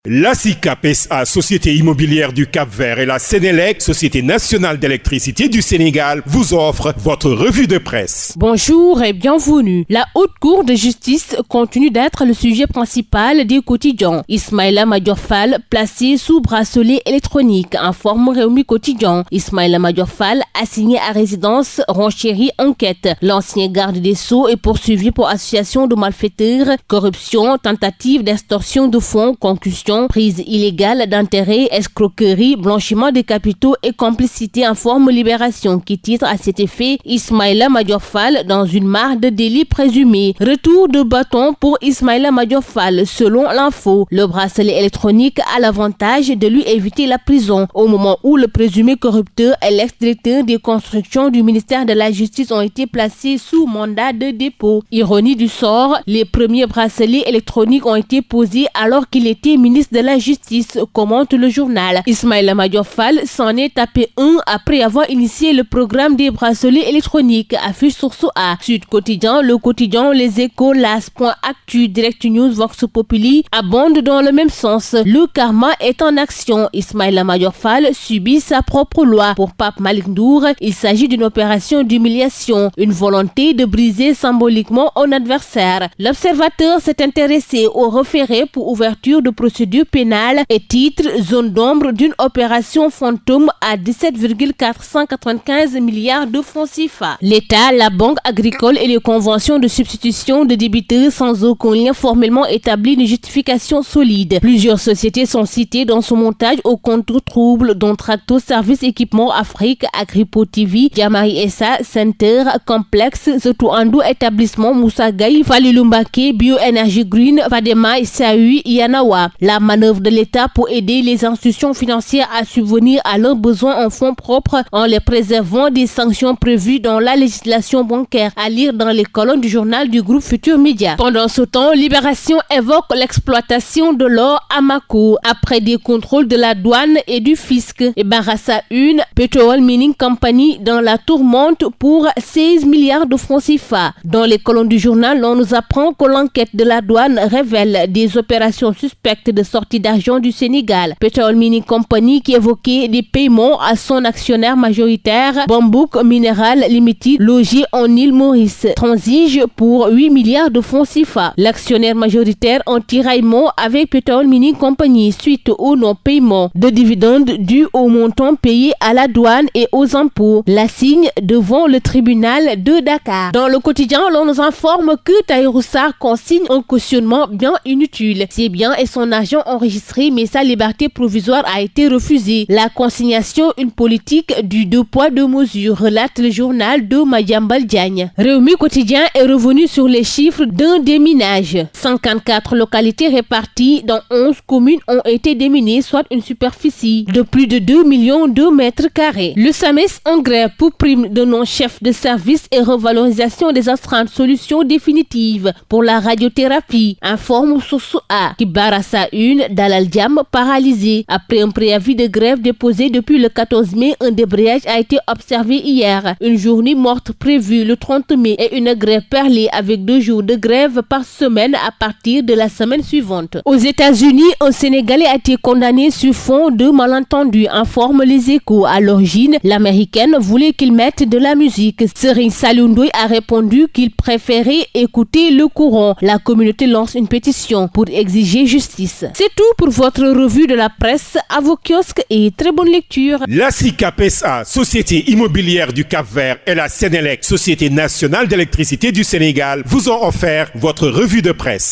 La SICAP SA, Société immobilière du Cap-Vert, et la Sénélec, Société nationale d'électricité du Sénégal, vous offrent votre revue de presse. Bonjour et bienvenue. La Haute Cour de justice continue d'être le sujet principal des quotidiens. Ismaïla Madior Fall, placé sous bracelet électronique, informe Rewmi Quotidien. Ismaïla Madior Fall, assigné à résidence, renchérit enquête. L'ancien garde des Sceaux est poursuivi pour association de malfaiteurs, corruption, tentative d'extorsion de fonds, concussion, prise illégale d'intérêts, escroquerie, blanchiment de capitaux et complicité en forme Libération, qui titre à cet effet Ismaïla Madior Fall dans une mare de délits présumés. Retour de bâton pour Ismaïla Madior Fall, selon l'info. Le bracelet électronique a l'avantage de lui éviter la prison, au moment où le présumé corrupteur et l'ex-directeur des constructions du ministère de la Justice ont été placés sous mandat de dépôt. Ironie du sort, les premiers bracelets électroniques ont été posés alors qu'il était ministre de la Justice, commente le journal. Ismaïla Madior Fall s'en est tapé un après avoir initié le programme des bracelets électroniques, affiche Source A. Sud Quotidien, Le Quotidien, Les Échos, Las.actu, Direct News, Vox Populi abondent dans le même sens. Le karma est en action. Ismaïla Madior Fall subit sa propre loi. Pour Pape Malick Ndour, il s'agit d'une opération d'humiliation, une volonté de briser symboliquement un adversaire. L'Observateur s'est intéressé au référé pour ouverture de procédure pénale et titre zone d'ombre d'une opération fantôme à 17,495 milliards de francs CFA. L'État, la Banque agricole et les conventions de substitution de débiteurs sans aucun lien formellement établi de justification solide. Plusieurs sociétés sont citées dans ce montage au compte trouble, dont Tracto Service Équipement Afrique, Agripo TV, Jamari SA, Center, Complexe, Zotou Établissement, Moussa Gaye, Falilou Mbaké, Bioénergie Green, Fadema, Sahui, Yanawa. La manœuvre de l'État pour aider les institutions financières à subvenir à leurs besoins en fonds propres en les préservant des sanctions prévues dans la législation bancaire, à lire dans les colonnes du journal du groupe Futur Média. Pendant ce temps, Libération évoque l'exploitation de l'or à Mako après des contrôles de la douane et du fisc. Et Barassa 1, Petroleum Mining Company dans la tourmente pour 16 milliards de francs CFA. Dans les colonnes du journal, on nous apprend que l'enquête de la douane révèle des opérations suspectes de sortie d'argent du Sénégal. Petroleum Mining Company qui évoquait des paiements à son actionnaire majoritaire Bambouk Mineral Limited logé en île Maurice transige pour 8 milliards de francs CFA. L'actionnaire majoritaire en tiraillement avec Petroleum Mining Company suite au non-paiement de dividendes dus au montant payé à la douane et aux impôts. La signe devant le tribunal de Dakar. Dans le quotidien, l'on nous informe que Tahirou Sarr consigne un cautionnement bien inutile. Ses biens et son argent enregistré, mais sa liberté provisoire a été refusée. La consignation, une politique du deux poids deux mesures, relate le journal de Madiambal Diagne. Rewmi Quotidien est revenu sur les chiffres d'un déminage. 54 localités réparties dans 11 communes ont été déminées, soit une superficie de plus de 2 millions de mètres carrés. Le SAMES en grève pour prime de non-chef de service et revalorisation des astreintes, solution définitive pour la radiothérapie, informe Source A. Qui Barassa 1, Dalal Diam paralysé. Après un préavis de grève déposé depuis le 14 mai, un débrayage a été observé hier. Une journée morte prévue le 30 mai et une grève perlée avec 2 jours de grève par semaine à partir de la semaine suivante. Aux États-Unis, un Sénégalais a été condamné sur fond de malentendus, informe Les Échos. À l'origine, l'américaine voulait qu'il mette de la musique. Serigne Saliou Ndoye a répondu qu'il préférait écouter le courant. La communauté lance une pétition pour exiger justice. C'est tout pour votre revue de la presse. À vos kiosques et très bonne lecture. La SICAP SA, Société immobilière du Cap-Vert, et la Sénélec, Société nationale d'électricité du Sénégal, vous ont offert votre revue de presse.